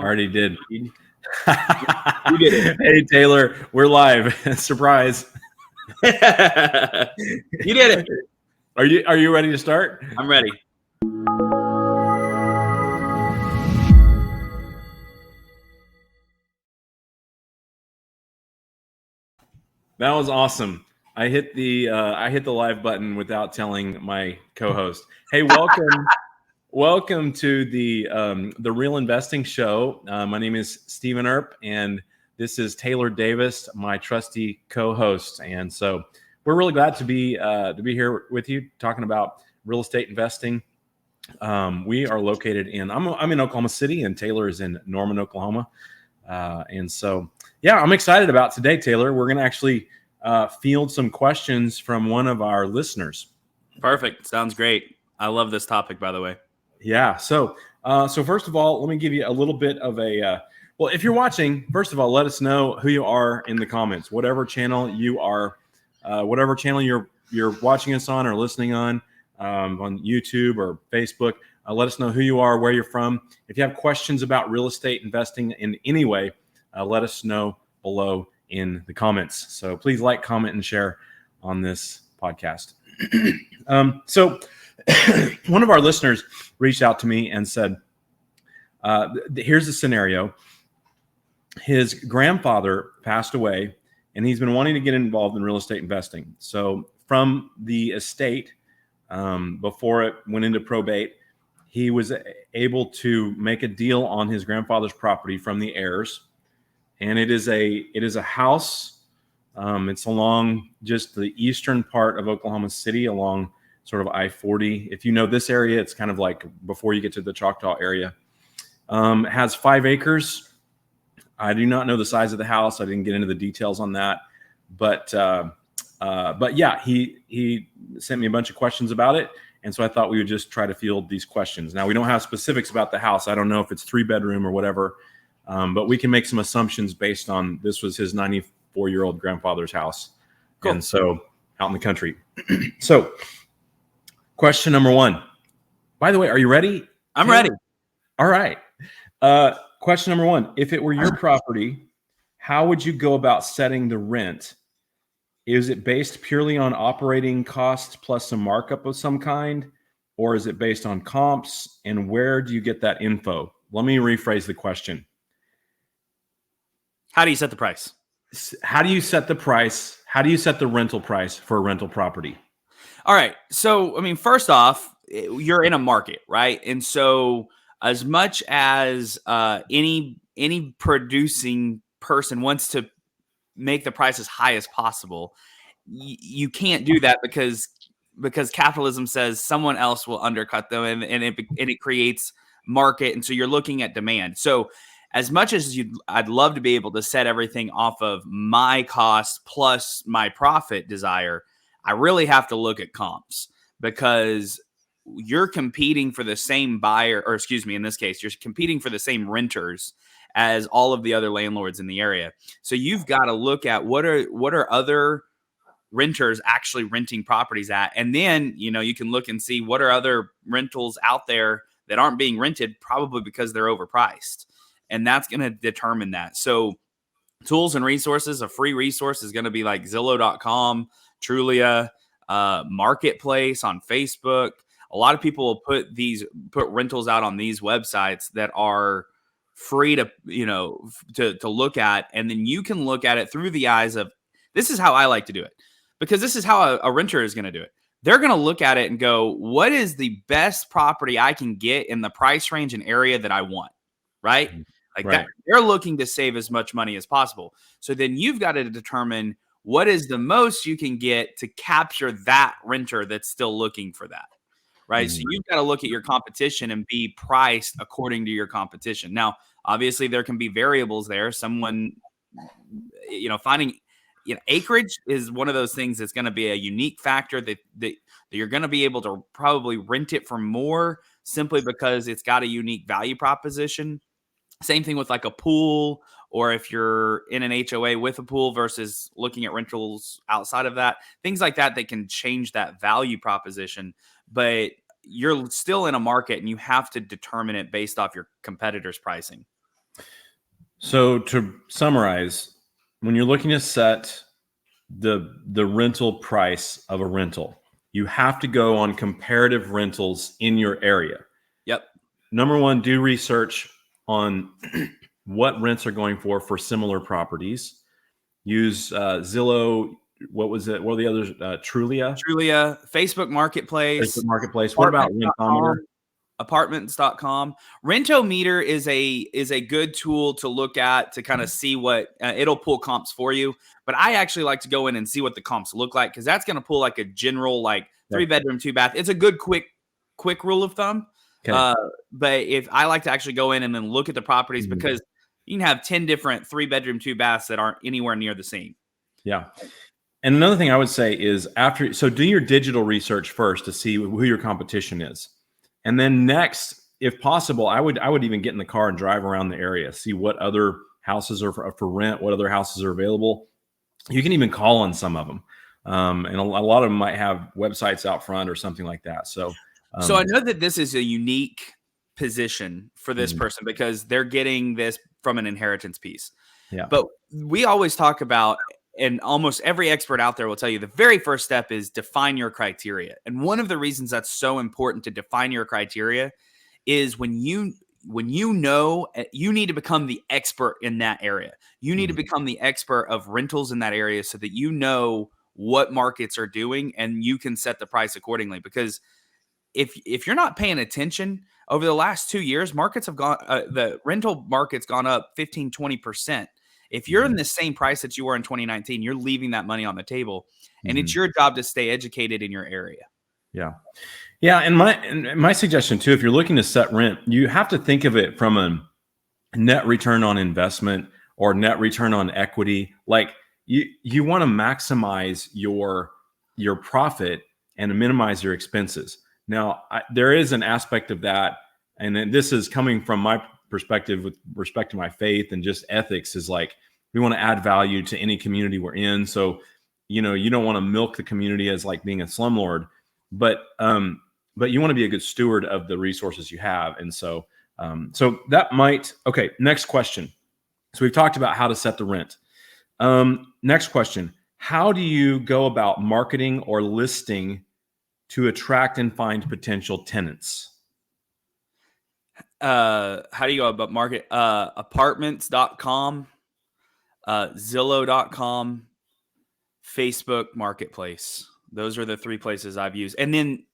Already did. You did it. Hey, Taylor, we're live. Surprise. You did it. Are you ready to start? I'm ready. That was awesome. I hit the live button without telling my co-host. Hey, welcome to the Real Investing Show. My name is Stephen Earp, and this is Taylor Davis, my trusty co-host. And so we're really glad to be here with you, talking about real estate investing. We are located I'm in Oklahoma City, and Taylor is in Norman, Oklahoma. And so, yeah, I'm excited about today, Taylor. We're going to actually field some questions from one of our listeners. Perfect. Sounds great. I love this topic, by the way. Yeah. So first of all, let me give you a little bit of a, well, if you're watching, first of all, let us know who you are in the comments, whatever channel you are, whatever channel you're watching us on or listening on YouTube or Facebook. Let us know who you are, where you're from. If you have questions about real estate investing in any way, let us know below in the comments. So please like, comment, and share on this podcast. So one of our listeners reached out to me and said, here's the scenario. His grandfather passed away, and he's been wanting to get involved in real estate investing. So from the estate, before it went into probate, he was able to make a deal on his grandfather's property from the heirs. And it is a house. It's along just the eastern part of Oklahoma City, along sort of I-40. If you know this area, it's kind of like before you get to the Choctaw area. It has 5 acres. I do not know the size of the house. I didn't get into the details on that. But yeah, he sent me a bunch of questions about it. And so I thought we would just try to field these questions. Now, we don't have specifics about the house. I don't know if it's 3-bedroom or whatever, but we can make some assumptions based on this was his 94-year-old grandfather's house. Cool. And so out in the country. So question number 1. By the way, are you ready? I'm ready. All right. Question number 1. If it were your property, how would you go about setting the rent? Is it based purely on operating costs plus some markup of some kind? Or is it based on comps? And where do you get that info? Let me rephrase the question. How do you set the price? How do you set the price? How do you set the rental price for a rental property? All right. So, I mean, first off, you're in a market, right? And so as much as any producing person wants to make the price as high as possible, you can't do that because capitalism says someone else will undercut them, and it creates market. And so you're looking at demand. So as much as I'd love to be able to set everything off of my cost plus my profit desire, I really have to look at comps, because you're competing for the same buyer, or excuse me, in this case, you're competing for the same renters as all of the other landlords in the area. So you've got to look at what are other renters actually renting properties at. And then, you can look and see what are other rentals out there that aren't being rented, probably because they're overpriced. And that's going to determine that. So tools and resources, a free resource is going to be like Zillow.com, Trulia, Marketplace on Facebook. A lot of people will put rentals out on these websites that are free to look at. And then you can look at it through the eyes of, this is how I like to do it, because this is how a renter is going to do it. They're going to look at it and go, what is the best property I can get in the price range and area that I want? Right? Like right. That, they're looking to save as much money as possible. So then you've got to determine what is the most you can get to capture that renter that's still looking for that. Right. So you've got to look at your competition and be priced according to your competition. Now, obviously, there can be variables there. Someone, finding, acreage is one of those things that's going to be a unique factor that you're going to be able to probably rent it for more, simply because it's got a unique value proposition. Same thing with like a pool, or if you're in an HOA with a pool versus looking at rentals outside of that, things like that can change that value proposition. But you're still in a market, and you have to determine it based off your competitors' pricing. So to summarize, when you're looking to set the rental price of a rental, you have to go on comparative rentals in your area. Yep. Number one, do research on what rents are going for similar properties. Use Zillow. What was it? What were the others? Trulia, Facebook Marketplace, Facebook Marketplace. What about Rentometer? Apartments.com. Rentometer is a good tool to look at to kind of see what it'll pull comps for you. But I actually like to go in and see what the comps look like, because that's going to pull like a general like 3-bedroom, 2-bath. It's a good quick rule of thumb. Okay. But if I like to actually go in and then look at the properties, because you can have 10 different 3-bedroom, 2-baths that aren't anywhere near the same. Yeah. And another thing I would say is so do your digital research first to see who your competition is. And then next, if possible, I would even get in the car and drive around the area, see what other houses are for rent, what other houses are available. You can even call on some of them. And a lot of them might have websites out front or something like that. So I know that this is a unique position for this person, because they're getting this from an inheritance piece. Yeah. But we always talk about, and almost every expert out there will tell you, the very first step is define your criteria. And one of the reasons that's so important to define your criteria is when you know, you need to become the expert in that area. You need to become the expert of rentals in that area, so that you know what markets are doing and you can set the price accordingly. Because if you're not paying attention, over the last 2 years, markets have gone, the rental market's gone up 15-20%. If you're in the same price that you were in 2019, you're leaving that money on the table, and it's your job to stay educated in your area. Yeah. Yeah. And my suggestion too, if you're looking to set rent, you have to think of it from a net return on investment or net return on equity. Like you want to maximize your profit and minimize your expenses. Now, there is an aspect of that, and then this is coming from my perspective with respect to my faith and just ethics, is like, we want to add value to any community we're in. So, you don't want to milk the community as like being a slumlord, but you want to be a good steward of the resources you have. And so that might, okay, next question. So we've talked about how to set the rent. Next question. How do you go about marketing or listing to attract and find potential tenants? How do you go about market? Apartments.com, Zillow.com, Facebook Marketplace. Those are the 3 places I've used. And then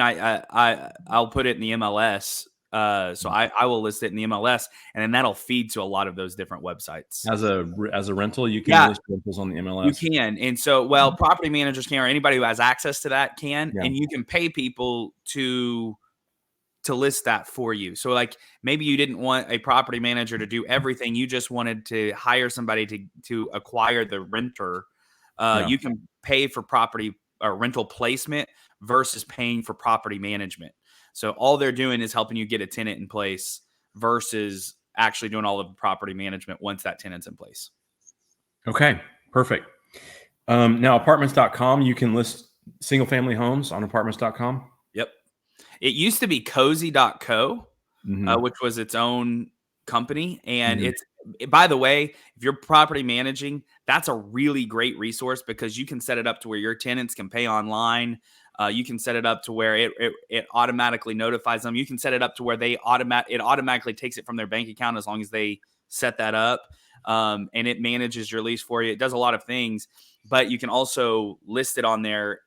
I'll put it in the MLS. So I will list it in the MLS, and then that'll feed to a lot of those different websites. As a rental, you can list rentals on the MLS. You can. And so, property managers can, or anybody who has access to that can, and you can pay people to list that for you. So like, maybe you didn't want a property manager to do everything. You just wanted to hire somebody to acquire the renter. You can pay for property or rental placement versus paying for property management. So all they're doing is helping you get a tenant in place versus actually doing all of the property management once that tenant's in place. Okay, perfect. Now, apartments.com, you can list single family homes on apartments.com. Yep. It used to be cozy.co, which was its own company. And it's, by the way, if you're property managing, that's a really great resource, because you can set it up to where your tenants can pay online. You can set it up to where it automatically notifies them. You can set it up to where it automatically takes it from their bank account as long as they set that up. And it manages your lease for you. It does a lot of things, but you can also list it on there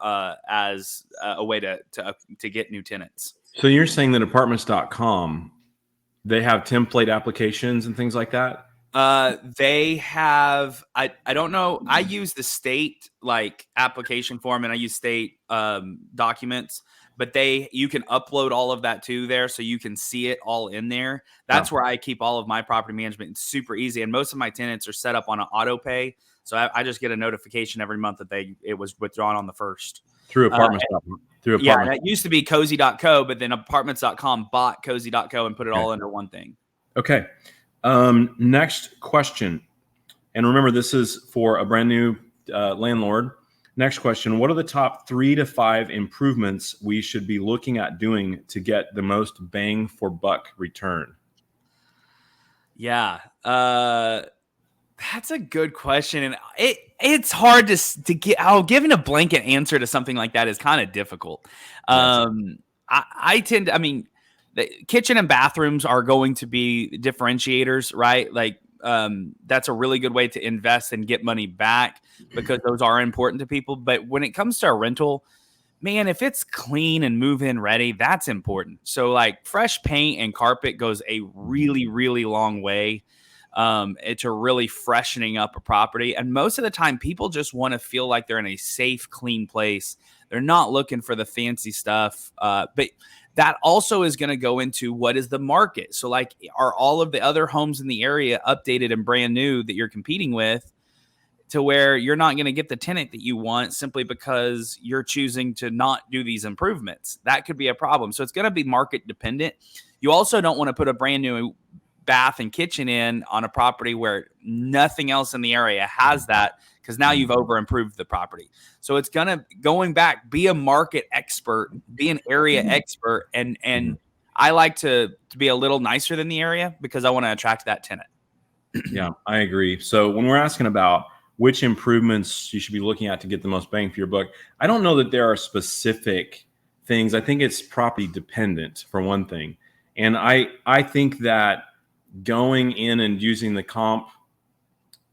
as a way to get new tenants. So you're saying that apartments.com, they have template applications and things like that? They have, I don't know. I use the state like application form, and I use state documents, but you can upload all of that to there, so you can see it all in there. That's where I keep all of my property management. It's super easy. And most of my tenants are set up on an auto pay. So I just get a notification every month that it was withdrawn on the 1st. Through apartments.com. Yeah, that used to be cozy.co, but then apartments.com bought cozy.co and put it all under one thing. Okay. Next question. And remember, this is for a brand new landlord. Next question. What are the top 3 to 5 improvements we should be looking at doing to get the most bang for buck return? Yeah. That's a good question. And it's hard to get, giving a blanket answer to something like that is kind of difficult. Yes. I tend to, I mean, the kitchen and bathrooms are going to be differentiators, right? Like, that's a really good way to invest and get money back because those are important to people. But when it comes to a rental, man, if it's clean and move in ready, that's important. So like fresh paint and carpet goes a really, really long way to really freshening up a property. And most of the time, people just want to feel like they're in a safe, clean place. They're not looking for the fancy stuff. But that also is going to go into what is the market. So like, are all of the other homes in the area updated and brand new that you're competing with, to where you're not going to get the tenant that you want simply because you're choosing to not do these improvements? That could be a problem. So it's going to be market dependent. You also don't want to put a brand new bath and kitchen in on a property where nothing else in the area has that, because now you've over improved the property. So it's going back, be a market expert, be an area expert. And I like to be a little nicer than the area because I want to attract that tenant. Yeah, I agree. So when we're asking about which improvements you should be looking at to get the most bang for your buck, I don't know that there are specific things. I think it's property dependent for one thing. And I think that going in and using the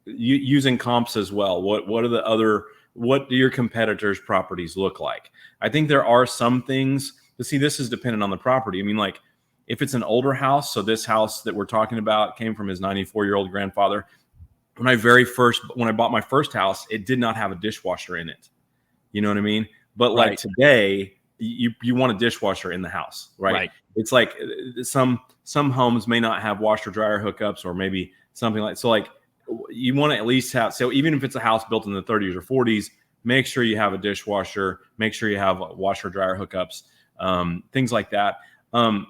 using comps as well. What do your competitors' properties look like? I think there are some things, but see, this is dependent on the property. I mean, like if it's an older house, so this house that we're talking about came from his 94-year-old grandfather. When I bought my first house, it did not have a dishwasher in it. You know what I mean? But like Right. today, you want a dishwasher in the house, right? It's like some homes may not have washer dryer hookups, or maybe something like, so like you want to at least have, so even if it's a house built in the 30s or 40s, make sure you have a dishwasher, make sure you have washer dryer hookups, things like that. And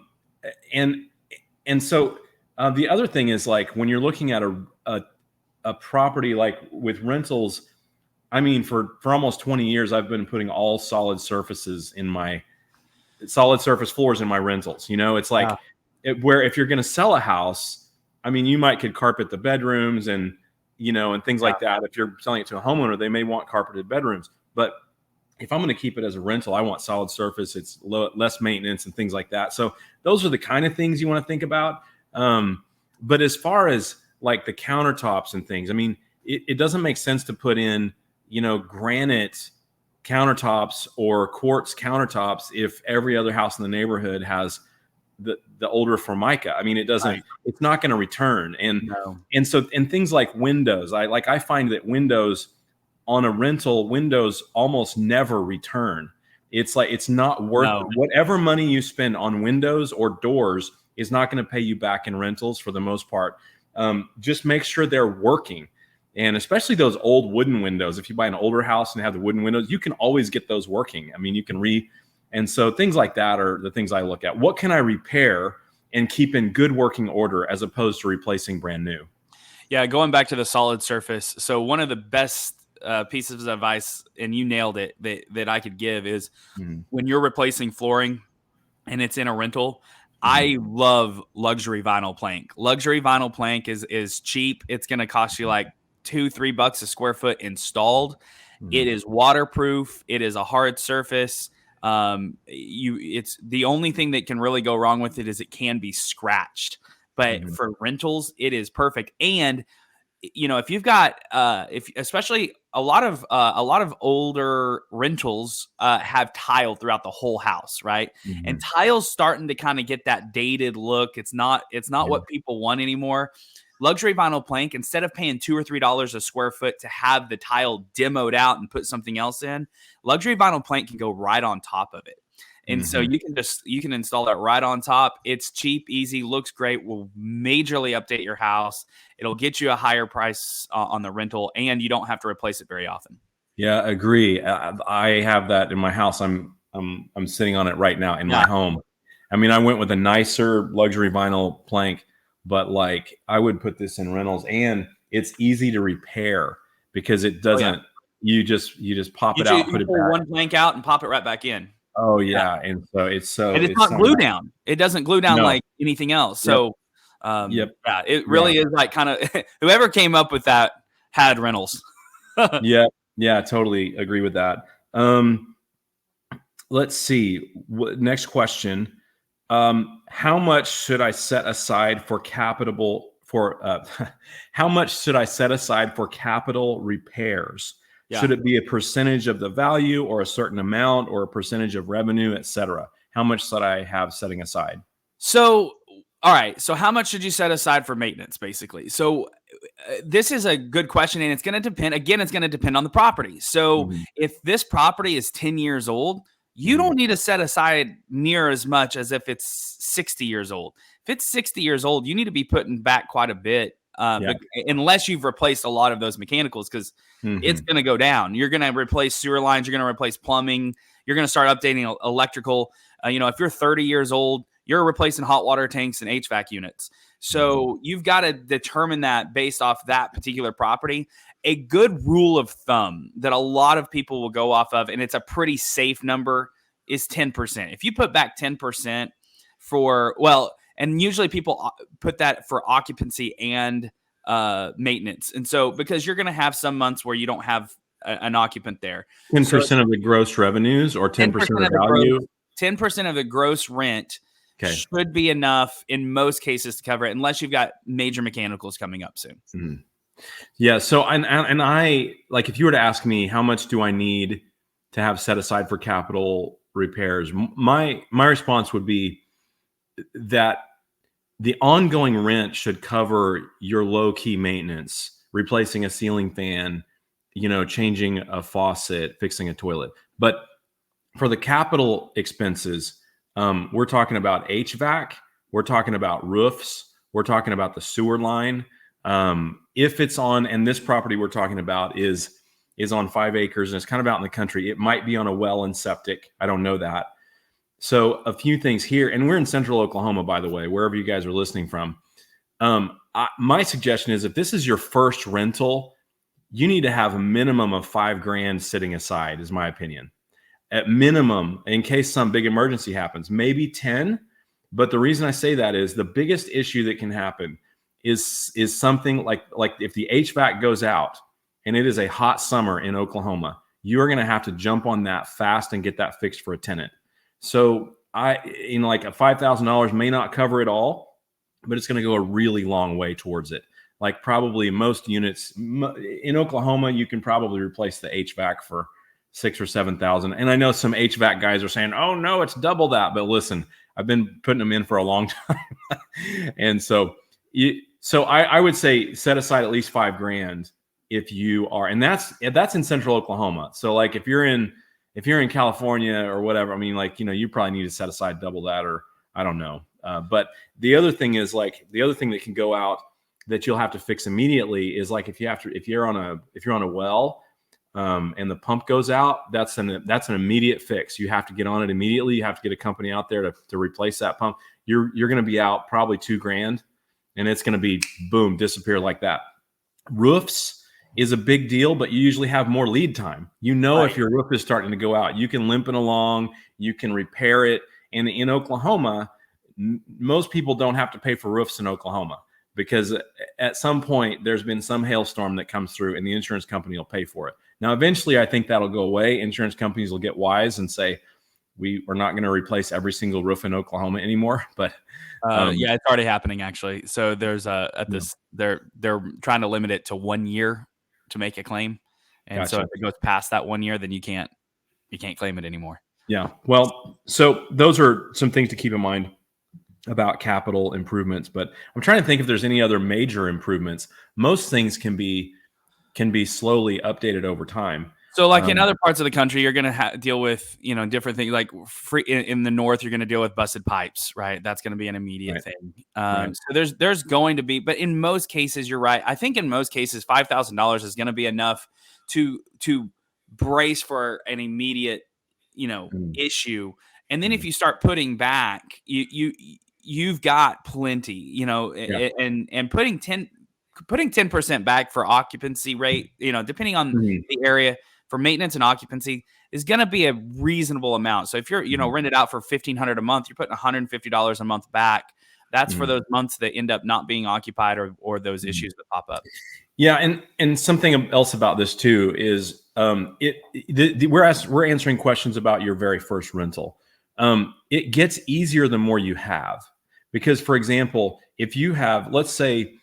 so the other thing is, like when you're looking at a property like with rentals, I mean, for almost 20 years, I've been putting all solid surface floors in my rentals. You know, it's like where if you're going to sell a house, I mean, you could carpet the bedrooms and, you know, and things like that. If you're selling it to a homeowner, they may want carpeted bedrooms. But if I'm going to keep it as a rental, I want solid surface. It's less maintenance and things like that. So those are the kind of things you want to think about. But as far as like the countertops and things, I mean, it doesn't make sense to put in, you know, granite countertops or quartz countertops if every other house in the neighborhood has the older Formica. I mean, it doesn't, right. It's not going to return. And things like windows, I find that windows on a rental, windows almost never return. It's like, it's not worth whatever money you spend on windows or doors is not going to pay you back in rentals for the most part. Just make sure they're working. And especially those old wooden windows. If you buy an older house and have the wooden windows, you can always get those working. I mean, you can and so things like that are the things I look at. What can I repair and keep in good working order as opposed to replacing brand new? Yeah, going back to the solid surface. So one of the best pieces of advice, and you nailed it, that I could give is when you're replacing flooring and it's in a rental, I love luxury vinyl plank. Luxury vinyl plank is cheap. It's going to cost you like $2-3 a square foot installed. It is waterproof. It is a hard surface. It's the only thing that can really go wrong with it is it can be scratched. But for rentals, it is perfect. And you know, if you've got especially a lot of older rentals have tile throughout the whole house, right? And tile's starting to kind of get that dated look. It's not what people want anymore. Luxury vinyl plank, instead of paying $2 or $3 a square foot to have the tile demoed out and put something else in, luxury vinyl plank can go right on top of it. And so you can install that right on top. It's cheap, easy, looks great, will majorly update your house. It'll get you a higher price on the rental, and you don't have to replace it very often. Yeah, agree. I have that in my house. I'm sitting on it right now in my home. I mean, I went with a nicer luxury vinyl plank, but like I would put this in rentals, and it's easy to repair because it doesn't. You just pop it out, put it back. One plank out and pop it right back in. Oh yeah, and so it's and it's not glue down. It doesn't glue down like anything else. So Yep. Yeah, it really is like kind of whoever came up with that had rentals. Yeah. Yeah. Totally agree with that. Let's see. Next question. How much should I set aside for capital for how much should I set aside for capital repairs? Yeah. Should it be a percentage of the value or a certain amount or a percentage of revenue, etc.? How much should I have setting aside? So, all right. So, how much should you set aside for maintenance, basically? So, this is a good question, and it's going to depend. Again, it's going to depend on the property. So, Mhm. if this property is 10 years old, you Mhm. don't need to set aside near as much as if it's 60 years old. If it's 60 years old, you need to be putting back quite a bit, Yeah. unless you've replaced a lot of those mechanicals, because it's Mhm. going to go down. You're going to replace sewer lines. You're going to replace plumbing. You're going to start updating electrical. If you're 30 years old, you're replacing hot water tanks and HVAC units. So you've got to determine that based off that particular property. A good rule of thumb that a lot of people will go off of, and it's a pretty safe number, is 10%. If you put back 10% and usually people put that for occupancy and maintenance. And so because you're going to have some months where you don't have an occupant there. 10% of the gross revenues or 10% of the value? 10% of the gross rent Okay. should be enough in most cases to cover it, unless you've got major mechanicals coming up soon. Mhm. Yeah. So, and I, like, if you were to ask me how much do I need to have set aside for capital repairs, my response would be that the ongoing rent should cover your low key maintenance, replacing a ceiling fan, changing a faucet, fixing a toilet. But for the capital expenses, we're talking about HVAC, we're talking about roofs, we're talking about the sewer line. If it's on, and this property we're talking about is on 5 acres and it's kind of out in the country, it might be on a well and septic. I don't know that. So a few things here, and we're in central Oklahoma, by the way, wherever you guys are listening from. My suggestion is if this is your first rental, you need to have a minimum of $5,000 sitting aside, is my opinion. At minimum, in case some big emergency happens, maybe 10. But the reason I say that is the biggest issue that can happen is something like if the HVAC goes out and it is a hot summer in Oklahoma, you are going to have to jump on that fast and get that fixed for a tenant. So like a $5,000 may not cover it all, but it's going to go a really long way towards it. Like probably most units in Oklahoma, you can probably replace the HVAC for $6,000 or $7,000. And I know some HVAC guys are saying, "Oh no, it's double that." But listen, I've been putting them in for a long time, and so I would say set aside at least $5,000 if you are, and that's in central Oklahoma. So like if you're in California or whatever, I mean, like, you probably need to set aside double that, or I don't know. But the other thing is the other thing that can go out that you'll have to fix immediately is like if you're on a well, and the pump goes out, that's an immediate fix. You have to get on it immediately. You have to get a company out there to replace that pump. You're going to be out probably $2,000, and it's going to be boom, disappear like that. Roofs is a big deal, but you usually have more lead time. Right. If your roof is starting to go out, you can limp it along, you can repair it. And in Oklahoma, most people don't have to pay for roofs in Oklahoma because at some point there's been some hailstorm that comes through and the insurance company will pay for it. Now, eventually I think that'll go away. Insurance companies will get wise and say, we're not going to replace every single roof in Oklahoma anymore. But yeah, it's already happening actually. So there's they're trying to limit it to 1 year to make a claim. And Gotcha. so if it goes past that 1 year, then you can't claim it anymore. Yeah. Well, so those are some things to keep in mind about capital improvements, but I'm trying to think if there's any other major improvements. Most things can be slowly updated over time. So like in other parts of the country, you're going to deal with, different things like in the north, you're going to deal with busted pipes, right? That's going to be an immediate thing. Right. So there's going to be, but in most cases, you're right. I think in most cases, $5,000 is going to be enough to brace for an immediate, issue. And then if you start putting back, you've got plenty, and putting 10% back for occupancy rate, depending on the area, for maintenance and occupancy is going to be a reasonable amount. So if you're, rented out for $1,500 a month, you're putting $150 a month back. That's for those months that end up not being occupied or those Mhm. issues that pop up. Yeah, and something else about this too is we're answering questions about your very first rental. It gets easier the more you have, because for example, if you have, let's say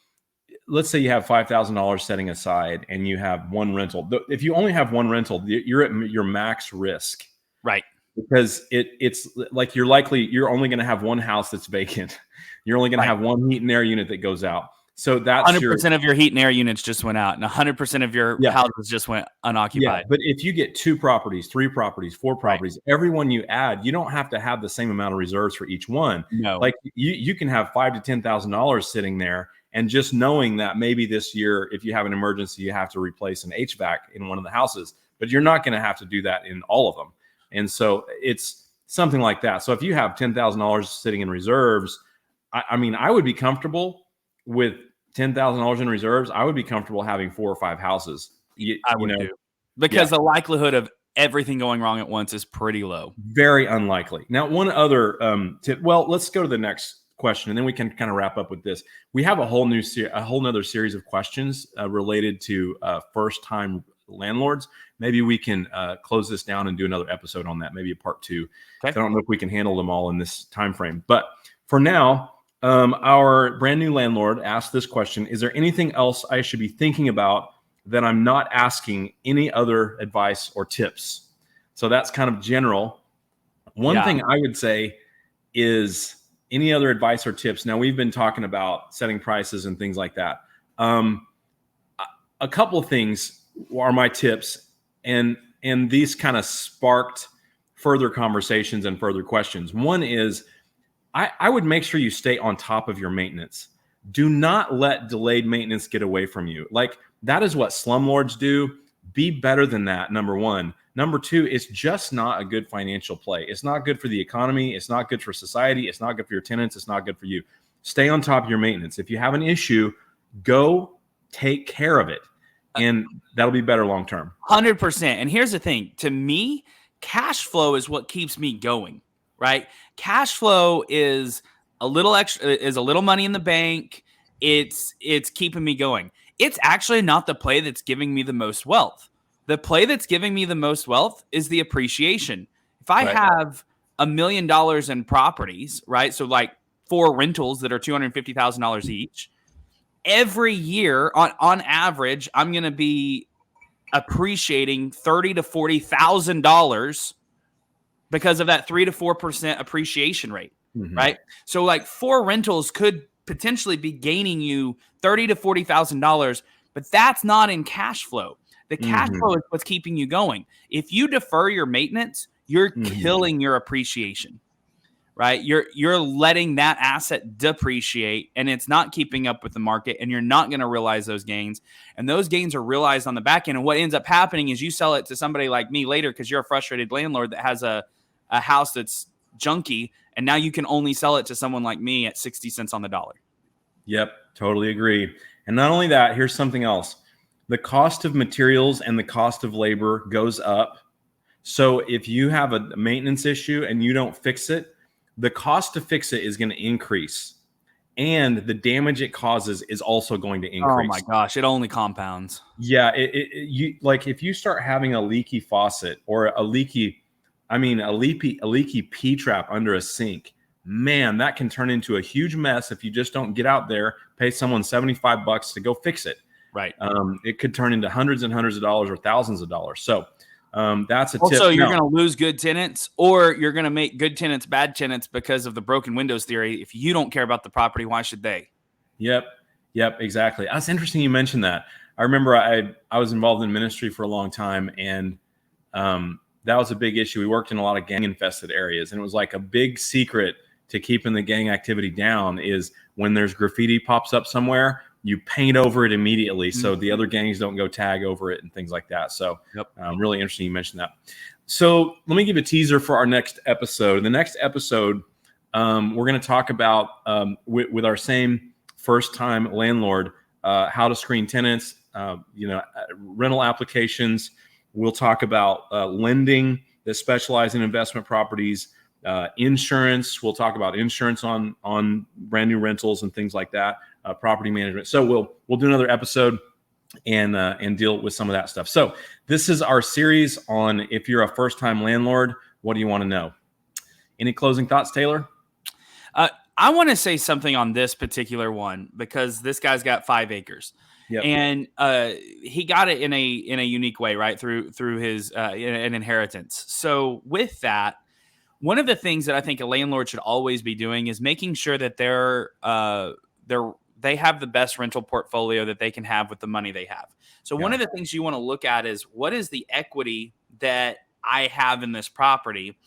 you have $5,000 setting aside and you have one rental. If you only have one rental, you're at your max risk, Right. because it's like you're only going to have one house that's vacant. You're only going to Right. have one heat and air unit that goes out. So that's 100% of your heat and air units just went out, and 100% of your Yeah. houses just went Yeah, unoccupied. but if you get 2 properties, 3 properties, 4 Right. properties, every one you add, you don't have to have the same amount of reserves for each one. No. Like you can have $5,000 to $10,000 sitting there, and just knowing that maybe this year, if you have an emergency, you have to replace an HVAC in one of the houses, but you're not going to have to do that in all of them. And so it's something like that. So if you have $10,000 sitting in reserves, I mean, I would be comfortable with $10,000 in reserves. I would be comfortable having 4 or 5 houses. I would do, because the likelihood of everything going wrong at once is pretty low. Very unlikely. Now, one other tip. Well, let's go to the next question, and then we can kind of wrap up with this. We have a whole nother series of questions related to first-time landlords. Maybe we can close this down and do another episode on that. Maybe a part 2. Okay. I don't know if we can handle them all in this time frame, but for now, our brand new landlord asked this question: is there anything else I should be thinking about that I'm not asking? Any other advice or tips? So that's kind of general. One thing I would say is, any other advice or tips? Now, we've been talking about setting prices and things like that. A couple of things are my tips, and these kind of sparked further conversations and further questions. One is, I would make sure you stay on top of your maintenance. Do not let delayed maintenance get away from you. Like, that is what slumlords do. Be better than that, number one. Number two, it's just not a good financial play. It's not good for the economy. It's not good for society. It's not good for your tenants. It's not good for you. Stay on top of your maintenance. If you have an issue, go take care of it, and that'll be better long term. 100%. And here's the thing. To me, cash flow is what keeps me going, right? Cash flow is a little extra, is a little money in the bank. It's keeping me going. It's actually not the play that's giving me the most wealth. The play that's giving me the most wealth is the appreciation. If I have $1 million in properties, right? So like 4 rentals that are $250,000 each, every year on average, I'm going to be appreciating $30,000 to $40,000 because of that 3 to 4% appreciation rate, right? So like 4 rentals could potentially be gaining you $30,000 to $40,000, but that's not in cash flow. The cash flow is what's keeping you going. If you defer your maintenance, you're killing your appreciation, right? You're letting that asset depreciate, and it's not keeping up with the market, and you're not going to realize those gains. And those gains are realized on the back end. And what ends up happening is you sell it to somebody like me later because you're a frustrated landlord that has a house that's junky, and now you can only sell it to someone like me at 60 cents on the dollar. Yep, totally agree. And not only that, here's something else. The cost of materials and the cost of labor goes up. So if you have a maintenance issue and you don't fix it, the cost to fix it is going to increase. And the damage it causes is also going to increase. Oh my gosh, it only compounds. Yeah, you like, if you start having a leaky faucet or a leaky P-trap under a sink, man, that can turn into a huge mess if you just don't get out there, pay someone $75 to go fix it. Right. It could turn into hundreds and hundreds of dollars or thousands of dollars. So that's a tip. Also, you're going to lose good tenants, or you're going to make good tenants bad tenants because of the broken windows theory. If you don't care about the property, why should they? Yep, exactly. That's interesting you mentioned that. I remember I was involved in ministry for a long time, and that was a big issue. We worked in a lot of gang-infested areas, and it was like a big secret to keeping the gang activity down is when there's graffiti pops up somewhere, you paint over it immediately so the other gangs don't go tag over it and things like that. So really interesting you mentioned that. So let me give a teaser for our next episode. The next episode, we're going to talk about with our same first-time landlord, how to screen tenants, rental applications. We'll talk about lending that specialize in investment properties. insurance. We'll talk about insurance on brand new rentals and things like that. Property management. So we'll do another episode and deal with some of that stuff. So this is our series on if you're a first-time landlord, what do you want to know? Any closing thoughts, Taylor? I want to say something on this particular one because this guy's got 5 acres. Yep. And he got it in a unique way, right? Through his an inheritance. So with that, one of the things that I think a landlord should always be doing is making sure that they have the best rental portfolio that they can have with the money they have. So one of the things you want to look at is what is the equity that I have in this property,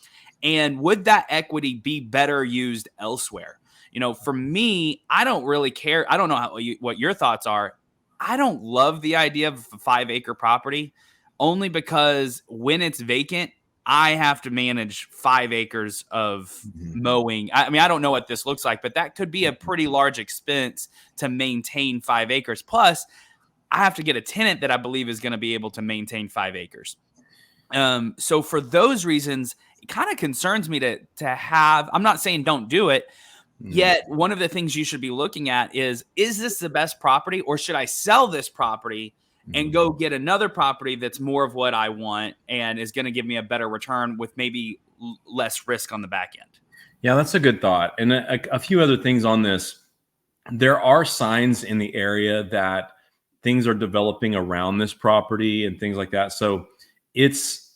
and would that equity be better used elsewhere? For me, I don't really care. I don't know what your thoughts are. I don't love the idea of a 5-acre property only because when it's vacant, I have to manage 5 acres of mowing. I mean, I don't know what this looks like, but that could be a pretty large expense to maintain 5 acres. Plus, I have to get a tenant that I believe is going to be able to maintain 5 acres. So for those reasons, it kind of concerns me to have, I'm not saying don't do it. Yet one of the things you should be looking at is this the best property, or should I sell this property and go get another property that's more of what I want and is going to give me a better return with maybe less risk on the back end? Yeah, that's a good thought. And a few other things on this. There are signs in the area that things are developing around this property and things like that. So it's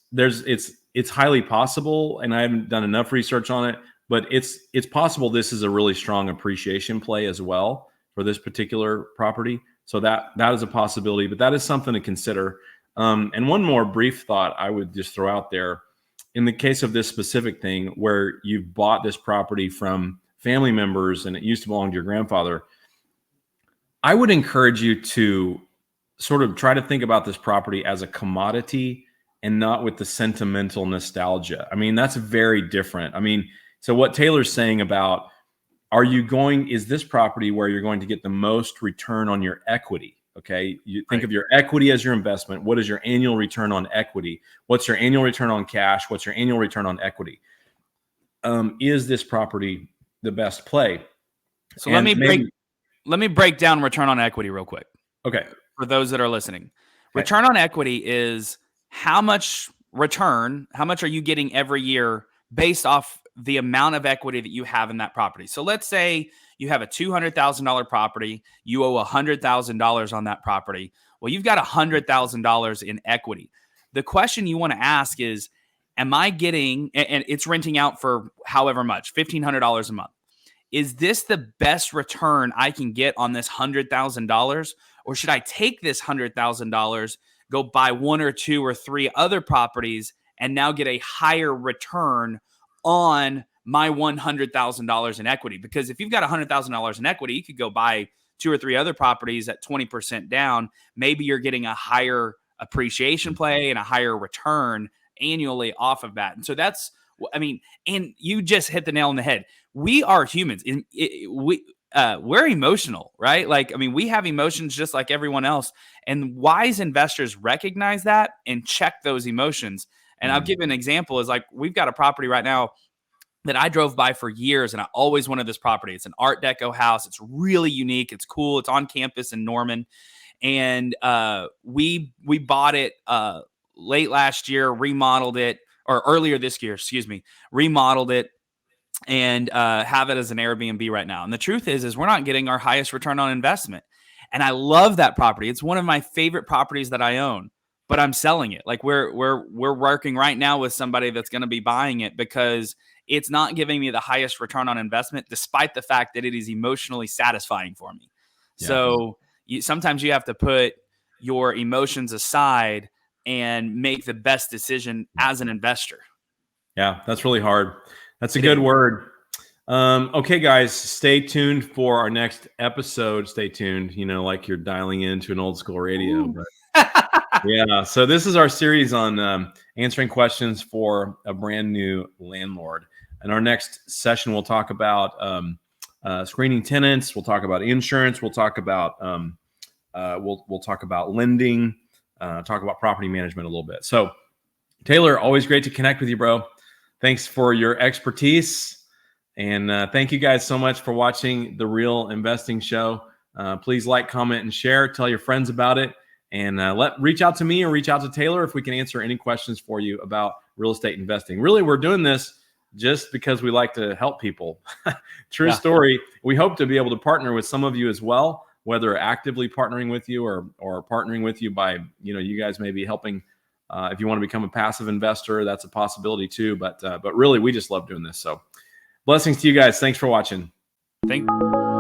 highly possible, and I haven't done enough research on it, but it's possible this is a really strong appreciation play as well for this particular property. So that is a possibility, but that is something to consider. And one more brief thought I would just throw out there. In the case of this specific thing where you've bought this property from family members and it used to belong to your grandfather, I would encourage you to sort of try to think about this property as a commodity and not with the sentimental nostalgia. I mean, that's very different. I mean, so what Taylor's saying about, is this property where you're going to get the most return on your equity? Okay. You think of your equity as your investment. What is your annual return on equity? What's your annual return on cash? What's your annual return on equity? Is this property the best play? So let me break down return on equity real quick. Okay. For those that are listening, return on equity is how much are you getting every year based off the amount of equity that you have in that property. So let's say you have a $200,000 property, you owe $100,000 on that property. Well, you've got $100,000 in equity. The question you want to ask is, am I getting, and it's renting out for however much, $1,500 a month. Is this the best return I can get on this $100,000? Or should I take this $100,000, go buy 1 or 2 or 3 other properties and now get a higher return on my $100,000 in equity? Because if you've got $100,000 in equity, you could go buy 2 or 3 other properties at 20% down. Maybe you're getting a higher appreciation play and a higher return annually off of that. And so and you just hit the nail on the head. We are humans. We're emotional, right? We have emotions just like everyone else. And wise investors recognize that and check those emotions. And I'll give you an example is we've got a property right now that I drove by for years and I always wanted this property. It's an Art Deco house. It's really unique. It's cool. It's on campus in Norman. And we bought it late last year, remodeled it, or earlier this year, remodeled it and have it as an Airbnb right now. And the truth is we're not getting our highest return on investment. And I love that property. It's one of my favorite properties that I own. But I'm selling it. We're working right now with somebody that's going to be buying it because it's not giving me the highest return on investment, despite the fact that it is emotionally satisfying for me. Yeah. So sometimes you have to put your emotions aside and make the best decision as an investor. Yeah, that's really hard. That's a good word. Okay, guys, stay tuned for our next episode. Stay tuned, like you're dialing into an old school radio. But yeah, so this is our series on answering questions for a brand new landlord. In our next session, we'll talk about screening tenants. We'll talk about insurance. We'll talk about we'll talk about lending. Talk about property management a little bit. So, Taylor, always great to connect with you, bro. Thanks for your expertise. And thank you guys so much for watching The Real Investing Show. Please like, comment, and share. Tell your friends about it. And reach out to me or reach out to Taylor if we can answer any questions for you about real estate investing. Really, we're doing this just because we like to help people. True story. We hope to be able to partner with some of you as well, whether actively partnering with you or partnering with you by, you guys may be helping. If you want to become a passive investor, that's a possibility too. But really, we just love doing this. So blessings to you guys. Thanks for watching. Thank you.